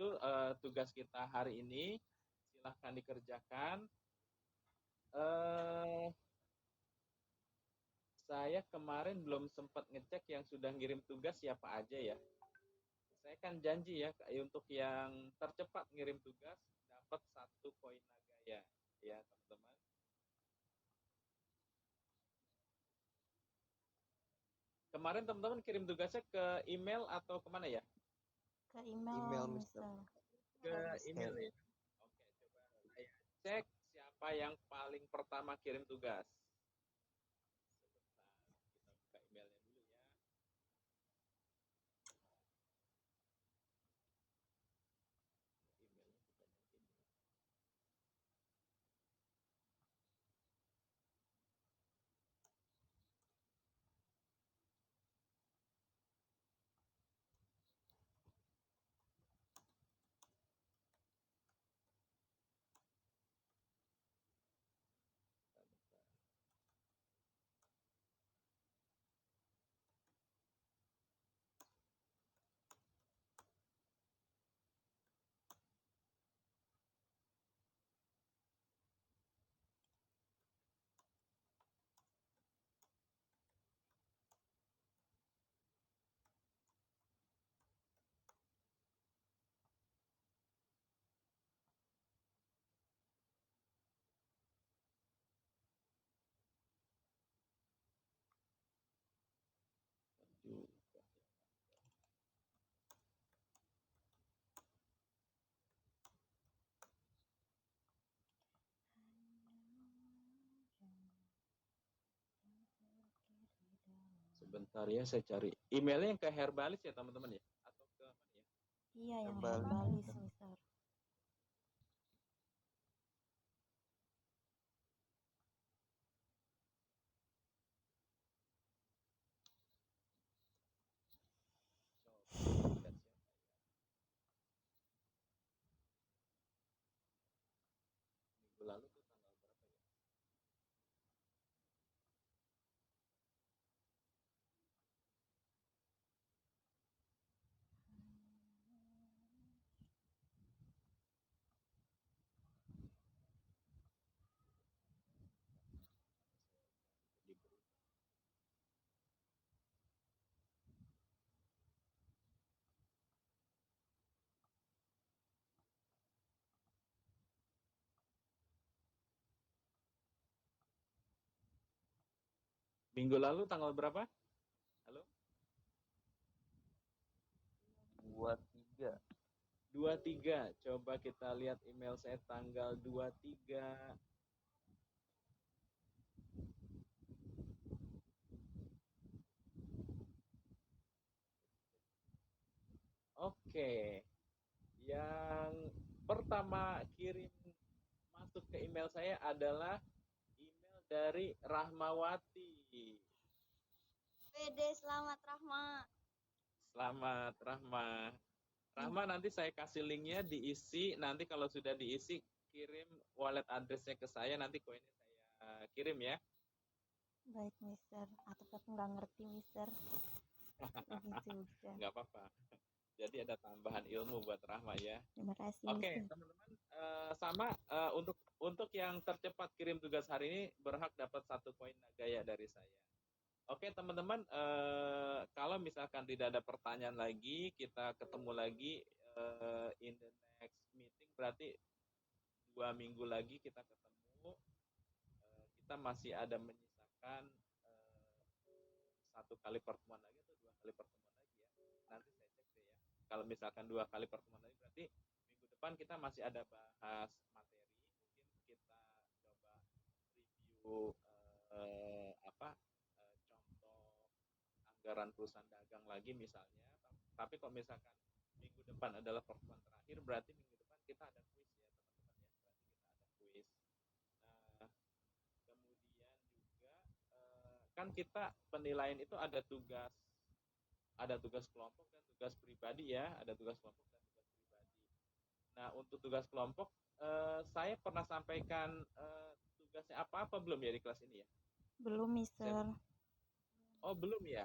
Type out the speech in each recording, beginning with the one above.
itu tugas kita hari ini. Silahkan dikerjakan. Eh, saya kemarin belum sempat ngecek yang sudah ngirim tugas siapa aja ya. Saya kan janji ya untuk yang tercepat ngirim tugas dapat 1 koin Nagaya ya teman-teman. Kemarin teman-teman kirim tugasnya ke email atau kemana ya? Ke email, Email, Mister. Ke email ya. Oke, coba saya cek siapa yang paling pertama kirim tugas. Sebentar, kita buka emailnya dulu ya. Emailnya bukan yang ini. Bentar. Juga. Sebentar ya, saya cari emailnya yang ke Herbalis ya teman-teman ya, atau ke mana ya? Iya, yang Herbalis. herbalis, Mister. Coba lihat siapa ya. Minggu lalu tuh tanggal berapa ya? Libur. Minggu lalu tanggal berapa? Halo? 23. 23. Coba kita lihat email saya tanggal 23. Oke. Yang pertama kirim masuk ke email saya adalah email dari Rahmawati. Pede, selamat Rahma. Selamat Rahma. Rahma nanti saya kasih linknya diisi. Nanti kalau sudah diisi kirim wallet addressnya ke saya. Nanti koinnya saya kirim ya. Baik, Mister. Atau aku nggak ngerti, Mister. Begitu juga. Nggak apa-apa. Jadi ada tambahan ilmu buat Rahma ya. Terima kasih, Oke, Mister. teman-teman, sama untuk yang tercepat kirim tugas hari ini berhak dapat 1 koin Nagaya dari saya. Oke, teman-teman, kalau misalkan tidak ada pertanyaan lagi, kita ketemu lagi in the next meeting. Berarti 2 minggu lagi kita ketemu. Kita masih ada menyisakan 1 kali pertemuan lagi atau 2 kali pertemuan lagi ya. Nanti saya cek deh ya. Kalau misalkan 2 kali pertemuan lagi berarti minggu depan kita masih ada bahas materi. Mungkin kita coba review contoh anggaran perusahaan dagang lagi misalnya. Tapi kalau misalkan minggu depan adalah pertemuan terakhir, berarti minggu depan kita ada kuis ya teman-teman ya. Berarti kita ada kuis. Nah, kemudian juga kan kita penilaian itu ada tugas kelompok dan tugas pribadi ya, ada tugas kelompok dan tugas pribadi. Nah, untuk tugas kelompok saya pernah sampaikan tugasnya apa-apa belum ya di kelas ini ya? Belum, Mister. Oh, belum ya?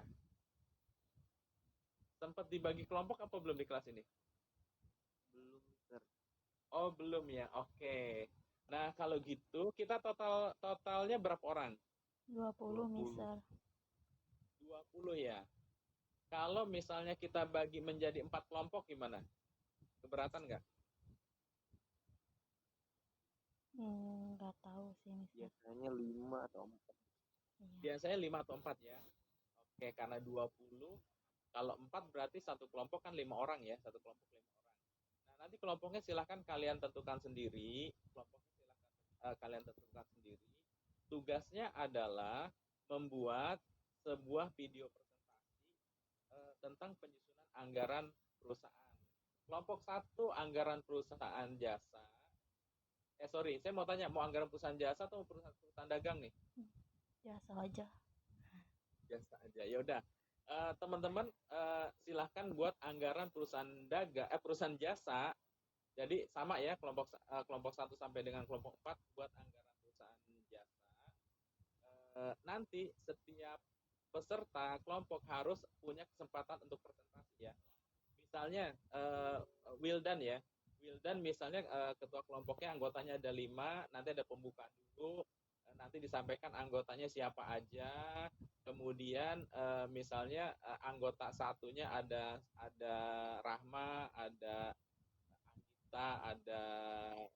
Sempat dibagi kelompok apa belum di kelas ini? Belum, Mister. Oh, belum ya. Oke. Nah, kalau gitu kita totalnya berapa orang? 20, 20. Mister. 20 ya. Kalau misalnya kita bagi menjadi 4 kelompok gimana? Keberatan nggak? Nggak tahu sih, Mister. Biasanya 5 atau 4. Iya. Biasanya 5 atau 4 ya. Oke, karena 20, kalau 4 berarti satu kelompok kan 5 orang ya, satu kelompok 5 orang. Nah, nanti kelompoknya silahkan kalian tentukan sendiri, kalian tentukan sendiri. Tugasnya adalah membuat sebuah video presentasi tentang penyusunan anggaran perusahaan. Kelompok 1 anggaran perusahaan jasa. Saya mau tanya, mau anggaran perusahaan jasa atau perusahaan dagang nih? Jasa aja. Jasa aja. Ya udah. Teman-teman silahkan buat anggaran perusahaan jasa. Jadi sama ya, kelompok 1 sampai dengan kelompok 4 buat anggaran perusahaan jasa. Nanti setiap peserta kelompok harus punya kesempatan untuk presentasi ya. Misalnya Wildan ya. Wildan misalnya ketua kelompoknya anggotanya ada 5, nanti ada pembukaan dulu, nanti disampaikan anggotanya siapa aja, kemudian misalnya anggota satunya ada Rahma, ada Anggita, ada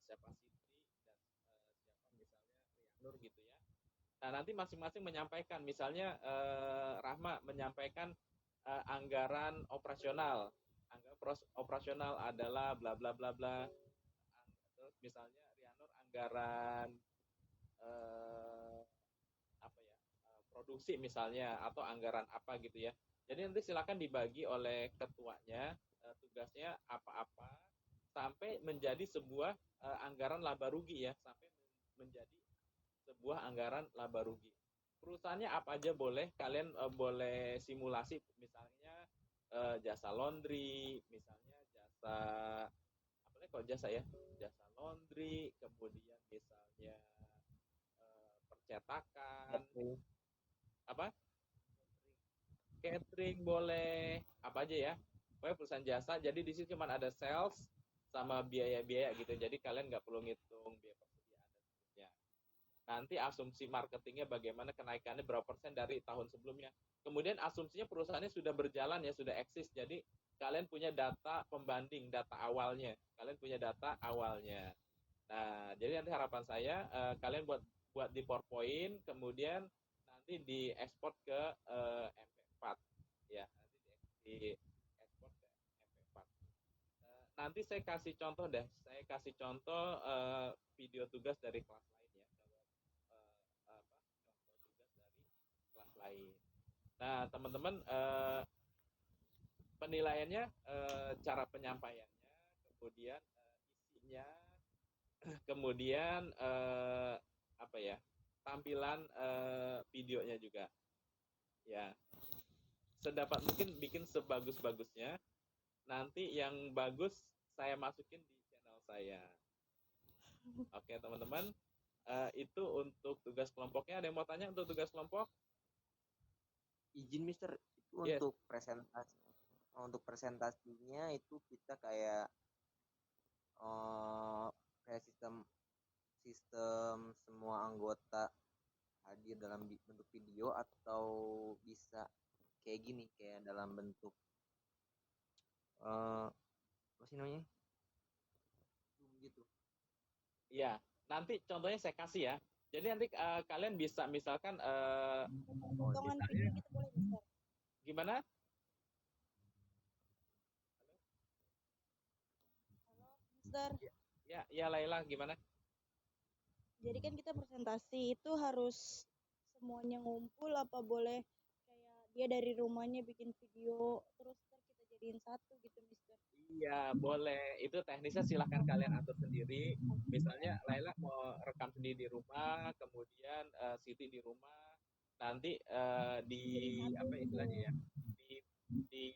siapa Siti, dan siapa misalnya Rianur gitu ya. Nah, nanti masing-masing menyampaikan, misalnya Rahma menyampaikan anggaran operasional. Anggaran operasional adalah bla bla bla bla. Terus misalnya Rianur anggaran produksi misalnya, atau anggaran apa gitu ya. Jadi nanti silakan dibagi oleh ketuanya, tugasnya apa-apa sampai menjadi sebuah anggaran laba rugi ya, sampai menjadi sebuah anggaran laba rugi. Perusahaannya apa aja boleh, kalian boleh simulasi, misalnya jasa laundry, misalnya jasa apa kok jasa ya, jasa laundry, kemudian misalnya percetakan, apa catering boleh, apa aja ya, pokoknya perusahaan jasa. Jadi di sini cuma ada sales sama biaya-biaya gitu, jadi kalian nggak perlu ngitung biaya persediaan dan seterusnya. Nanti asumsi marketingnya bagaimana, kenaikannya berapa persen dari tahun sebelumnya. Kemudian asumsinya perusahaannya sudah berjalan ya, sudah eksis. Jadi kalian punya data pembanding, data awalnya. Kalian punya data awalnya. Nah, jadi nanti harapan saya kalian buat di PowerPoint, kemudian nanti diekspor ke MP4 ya. Nanti diekspor ke MP4. Nanti saya kasih contoh deh. Saya kasih contoh video tugas dari kelas lain ya. Contoh tugas dari kelas lain. Nah, teman-teman penilaiannya cara penyampaiannya, kemudian isinya, kemudian apa ya, tampilan videonya juga ya, sedapat mungkin bikin sebagus-bagusnya. Nanti yang bagus saya masukin di channel saya. Oke teman-teman, itu untuk tugas kelompoknya. Ada yang mau tanya untuk tugas kelompok? Izin Mister, itu Yes. untuk presentasinya itu kita kayak sistem semua anggota hadir dalam bentuk video, atau bisa kayak gini, kayak dalam bentuk apa sih namanya, Zoom gitu. Iya, nanti contohnya saya kasih ya. Jadi nanti kalian bisa misalkan Potongan video gitu boleh, Mister? gimana? Mister, Ya Laila, gimana? jadi kan kita presentasi itu harus semuanya ngumpul, apa boleh kayak dia dari rumahnya bikin video terus ntar kita jadiin satu gitu, Mister? Iya, boleh. Itu teknisnya silahkan kalian atur sendiri. Misalnya Laila mau rekam sendiri di rumah, kemudian Siti di rumah. Nanti di apa istilahnya ya? Di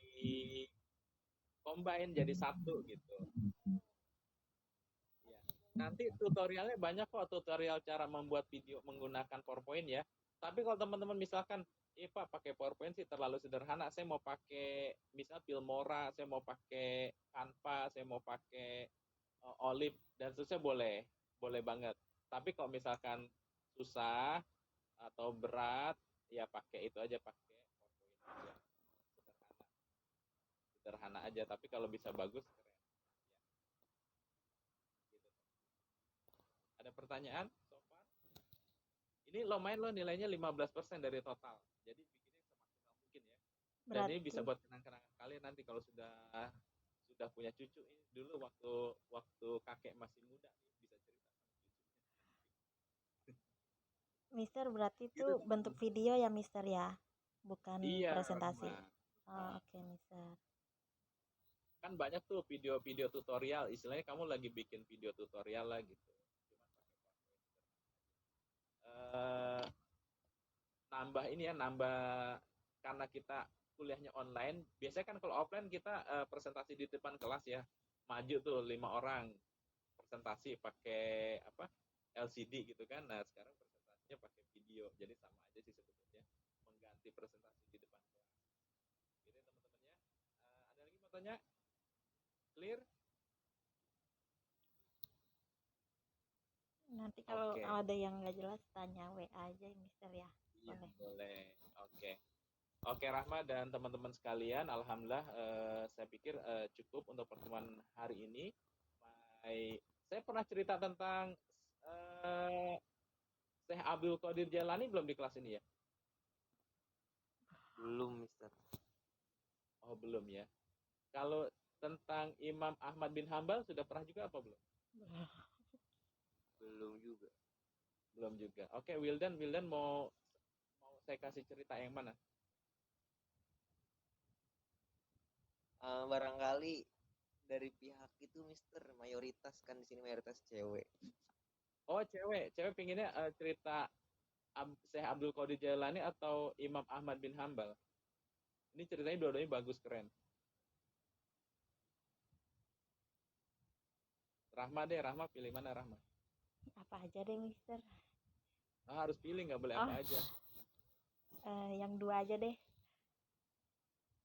combine jadi satu gitu. Ya. Nanti tutorialnya banyak kok, tutorial cara membuat video menggunakan PowerPoint ya. Tapi kalau teman-teman misalkan, Pak pakai PowerPoint sih terlalu sederhana, saya mau pakai misal Filmora, saya mau pakai Canva, saya mau pakai olive dan seterusnya boleh banget. Tapi kalau misalkan susah atau berat, ya pakai itu aja, pakai PowerPoint aja, sederhana, sederhana aja. Tapi kalau bisa bagus keren. Ya, gitu. Ada pertanyaan so far? Ini lumayan loh, nilainya 15% dari total. Jadi bikinnya semaksimal mungkin ya. Dan ini bisa Berarti buat kenang-kenangan kalian nanti kalau sudah punya cucu. Ini dulu waktu kakek masih muda nih, bisa cerita sama cucunya. Mister berarti itu Gitu bentuk teman-teman. video ya Mister ya, bukan Iya, presentasi. Rahma. Oh, Nah, oke Mister. kan banyak tuh video-video tutorial. Istilahnya kamu lagi bikin video tutorial lah gitu. Cuman pakai PowerPoint. Eh, nambah ini ya, nambah karena kita kuliahnya online. Biasanya kan kalau offline kita presentasi di depan kelas ya, maju tuh 5 orang presentasi pakai apa LCD gitu kan. Nah sekarang presentasinya pakai video, jadi sama aja sih sebetulnya, mengganti presentasi di depan kelas. Jadi teman-temannya, ada lagi mau tanya? Clear? Nanti kalau Oke. ada yang nggak jelas tanya WA aja ya Mister ya. Iya Boleh. boleh. Oke. Oke Rahma dan teman-teman sekalian, alhamdulillah saya pikir cukup untuk pertemuan hari ini. Saya pernah cerita tentang eh, Syekh Abdul Qadir Jailani belum di kelas ini ya? Belum, Mister. Oh belum ya. Kalau tentang Imam Ahmad bin Hambal sudah pernah juga apa belum? Belum juga. Belum juga. Oke, Wildan mau saya kasih cerita yang mana? Barangkali dari pihak itu, Mister, mayoritas kan di sini mayoritas cewek. Oh cewek pinginnya cerita Syekh Abdul Qadir Jailani atau Imam Ahmad bin Hambal. Ini ceritanya dua-duanya bagus, keren. Rahma deh, Rahma pilih mana Rahma? Apa aja deh Mister. Harus pilih, nggak boleh Oh, apa aja. yang dua aja deh.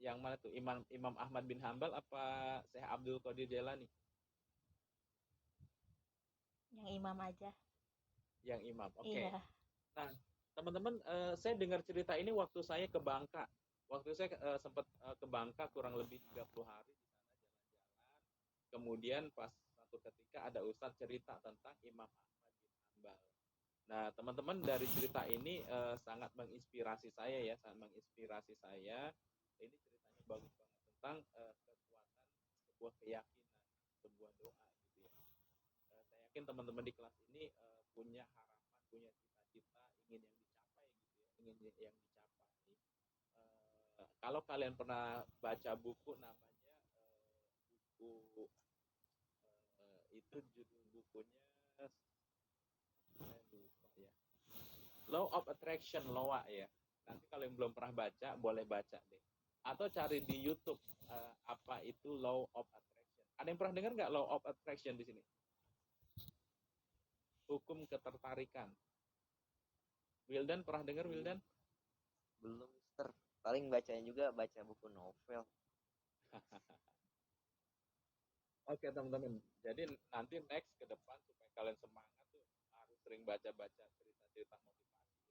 Yang mana tuh? Imam Ahmad bin Hambal apa Syekh Abdul Qadir Jailani? Yang imam aja. Yang Imam. Oke. Iya. Nah, teman-teman, saya dengar cerita ini waktu saya ke Bangka. Waktu saya sempat ke Bangka kurang lebih 30 hari di sana jalan-jalan. Kemudian pas satu ketika ada ustadz cerita tentang Imam Ahmad bin Hambal. Nah, teman-teman, dari cerita ini sangat menginspirasi saya ya, sangat menginspirasi saya. Ini ceritanya bagus banget tentang kekuatan sebuah keyakinan, sebuah doa gitu ya. Saya yakin teman-teman di kelas ini punya harapan, punya cita-cita, ingin yang dicapai gitu ya, ingin yang dicapai. Kalau kalian pernah baca buku namanya buku itu judul bukunya saya lupa ya, Law of Attraction, Loa ya. Nanti kalau yang belum pernah baca boleh baca deh, atau cari di YouTube apa itu Law of Attraction. Ada yang pernah dengar nggak Law of Attraction di sini? Hukum ketertarikan. Wildan pernah dengar, Wildan? Belum, Mister. Paling bacanya juga baca buku novel. Oke teman-teman, jadi nanti next ke depan supaya kalian semangat tuh harus sering baca-baca cerita-cerita motivasi ya,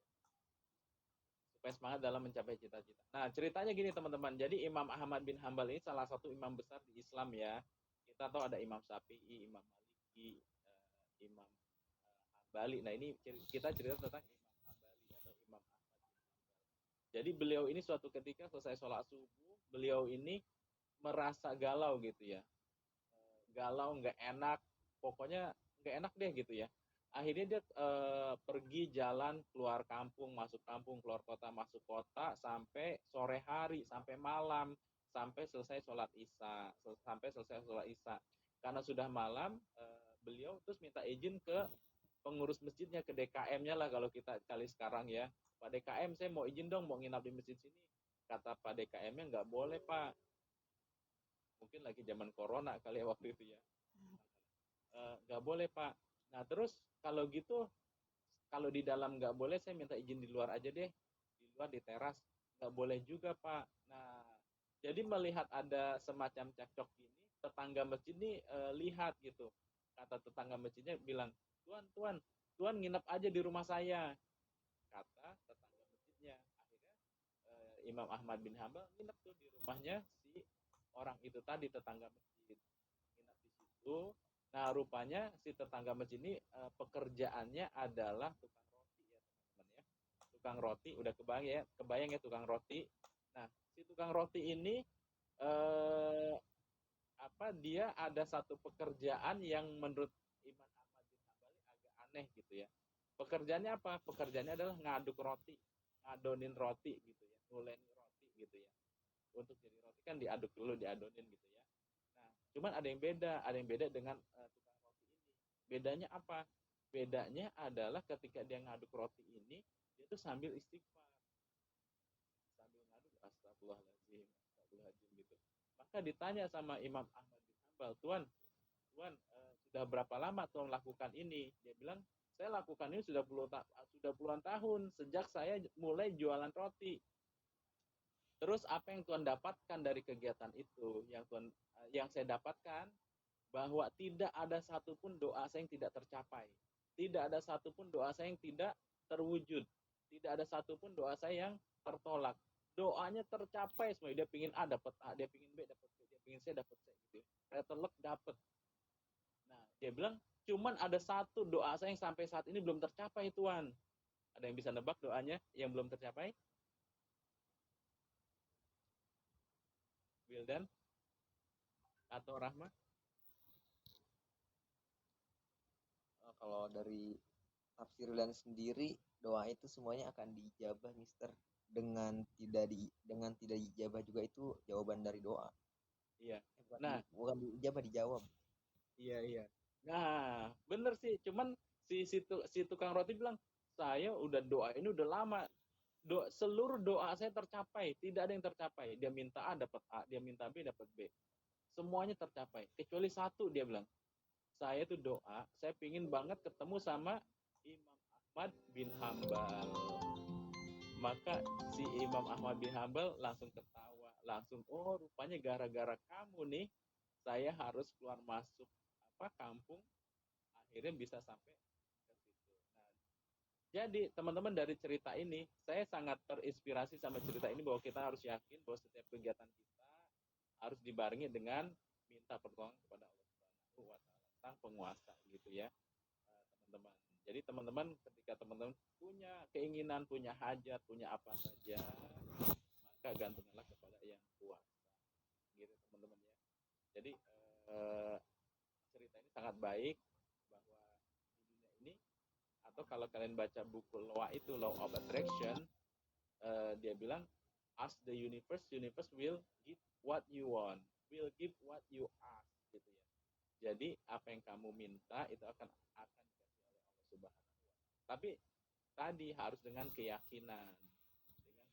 supaya semangat dalam mencapai cita-cita. Nah ceritanya gini teman-teman, jadi Imam Ahmad bin Hambal ini salah satu imam besar di Islam ya. Kita tahu ada Imam Syafi'i, Imam Maliki, Imam Hambali. Nah ini kita cerita tentang Imam Hambali atau Imam Ahmad bin Hambal. Jadi beliau ini suatu ketika selesai sholat subuh, beliau ini merasa galau gitu ya, galau, nggak enak, pokoknya nggak enak deh gitu ya. Akhirnya dia pergi jalan keluar kampung, masuk kampung, keluar kota, masuk kota, sampai sore hari, sampai malam, sampai selesai sholat isya, Karena sudah malam, beliau terus minta izin ke pengurus masjidnya, ke DKM-nya lah kalau kita kali sekarang ya. Pak DKM, saya mau izin dong, mau nginap di masjid sini. Kata Pak DKM-nya, nggak boleh Pak. Mungkin lagi zaman corona kali ya waktu itu ya. Nggak boleh Pak. Nah terus kalau gitu, kalau di dalam nggak boleh, saya minta izin di luar aja deh, di luar di teras. Nggak boleh juga Pak. Nah jadi melihat ada semacam cekcok ini, tetangga masjid ini lihat gitu, kata tetangga masjidnya bilang, tuan nginep aja di rumah saya, kata tetangga masjidnya. Akhirnya Imam Ahmad bin Hambal nginep tuh di rumahnya si orang itu tadi, tetangga masjid, nginep di situ. Nah, rupanya si tetangga masjid ini pekerjaannya adalah tukang roti ya, teman-teman ya. Tukang roti, udah kebayang ya tukang roti. Nah, si tukang roti ini dia ada satu pekerjaan yang menurut Imam Ahmad bin Hambal agak aneh gitu ya. Pekerjaannya apa? Pekerjaannya adalah ngaduk roti, ngadonin roti gitu ya, nguleni roti gitu ya. Untuk jadi roti kan diaduk dulu, diadonin gitu ya. Nah, cuman ada yang beda dengan tukang roti ini. Bedanya apa? Bedanya adalah ketika dia ngaduk roti ini, dia tuh sambil istighfar. Sambil ngaduk astagfirullahaladzim gitu. Maka ditanya sama Imam Ahmad bin Hambal, Tuan, sudah berapa lama Tuan lakukan ini? Dia bilang, saya lakukan ini sudah puluhan tahun sejak saya mulai jualan roti. Terus apa yang Tuan dapatkan dari kegiatan itu? Yang saya dapatkan bahwa tidak ada satupun doa saya yang tidak tercapai. Tidak ada satupun doa saya yang tidak terwujud. Tidak ada satupun doa saya yang tertolak. Doanya tercapai semua. Dia pingin A dapat A, dia pingin B dapat B, dia pingin C dapat C gitu. Saya telek dapat. Nah, dia bilang cuman ada satu doa saya yang sampai saat ini belum tercapai, Tuan. Ada yang bisa nebak doanya yang belum tercapai? Wildan atau Rahma? Kalau dari tafsir Wildan sendiri, doa itu semuanya akan dijabah, Mister. Dengan tidak dijabah juga itu jawaban dari doa. Iya. Bukan dijabah, dijawab. Iya. Nah, bener sih. Cuman si tukang roti bilang, saya udah doa ini udah lama. Seluruh doa saya tercapai, tidak ada yang tercapai. Dia minta A dapat A, dia minta B dapat B. Semuanya tercapai, kecuali satu. Dia bilang, saya tuh doa, saya pingin banget ketemu sama Imam Ahmad bin Hambal. Maka si Imam Ahmad bin Hambal langsung ketawa, langsung, oh rupanya gara-gara kamu nih, saya harus keluar masuk kampung, akhirnya bisa sampai ke situ. Nah, jadi teman-teman, dari cerita ini saya sangat terinspirasi sama cerita ini, bahwa kita harus yakin bahwa setiap kegiatan kita harus dibarengi dengan minta pertolongan kepada Allah Subhanahu wa taala, sang penguasa gitu ya, teman-teman. Jadi teman-teman, ketika teman-teman punya keinginan, punya hajat, punya apa saja, maka gantunglah kepada yang kuasa gitu, teman-teman ya. Jadi cerita ini sangat baik, bahwa di dunia ini, atau kalau kalian baca buku Law itu, Law of Attraction, dia bilang, ask the universe will give what you want, will give what you ask gitu ya. Jadi apa yang kamu minta itu akan dikasih oleh Allah Subhanahu wa taala. Tapi tadi harus dengan keyakinan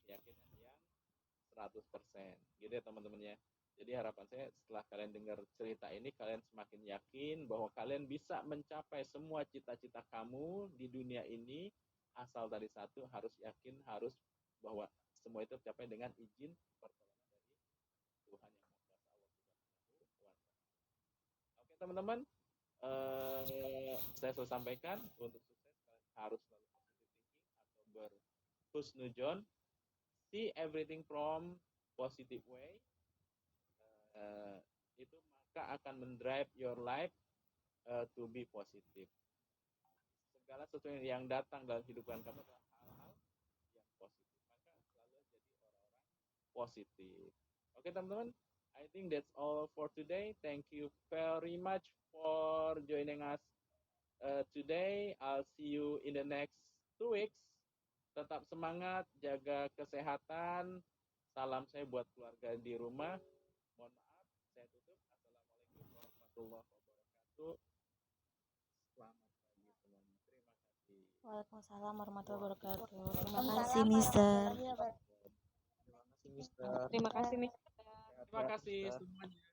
yang 100% gitu ya, teman-teman ya. Jadi harapan saya, setelah kalian dengar cerita ini, kalian semakin yakin bahwa kalian bisa mencapai semua cita-cita kamu di dunia ini, asal tadi satu, harus yakin, harus bahwa semua itu tercapai dengan izin pertolongan dari Tuhan yang Maha Kuasa, Allah Subhanahu wa taala. Oke teman-teman, saya sudah sampaikan, untuk sukses kalian harus selalu positive thinking atau berhusnudzon, see everything from positive way. Itu maka akan mendrive your life to be positive. Segala sesuatu yang datang dalam kehidupan kamu adalah hal-hal yang positif, maka selalu jadi orang-orang positif. Oke teman-teman, I think that's all for today. Thank you very much for joining us today. I'll see you in the next 2 weeks. Tetap semangat, jaga kesehatan. Salam saya buat keluarga di rumah. Mohon maaf, saya tutup. Assalamualaikum warahmatullahi wabarakatuh. Selamat pagi semuanya. Terima kasih. Waalaikumsalam warahmatullahi wabarakatuh. Terima kasih, Mister. Terima kasih, Mister. Terima kasih, Mister. Terima kasih semuanya.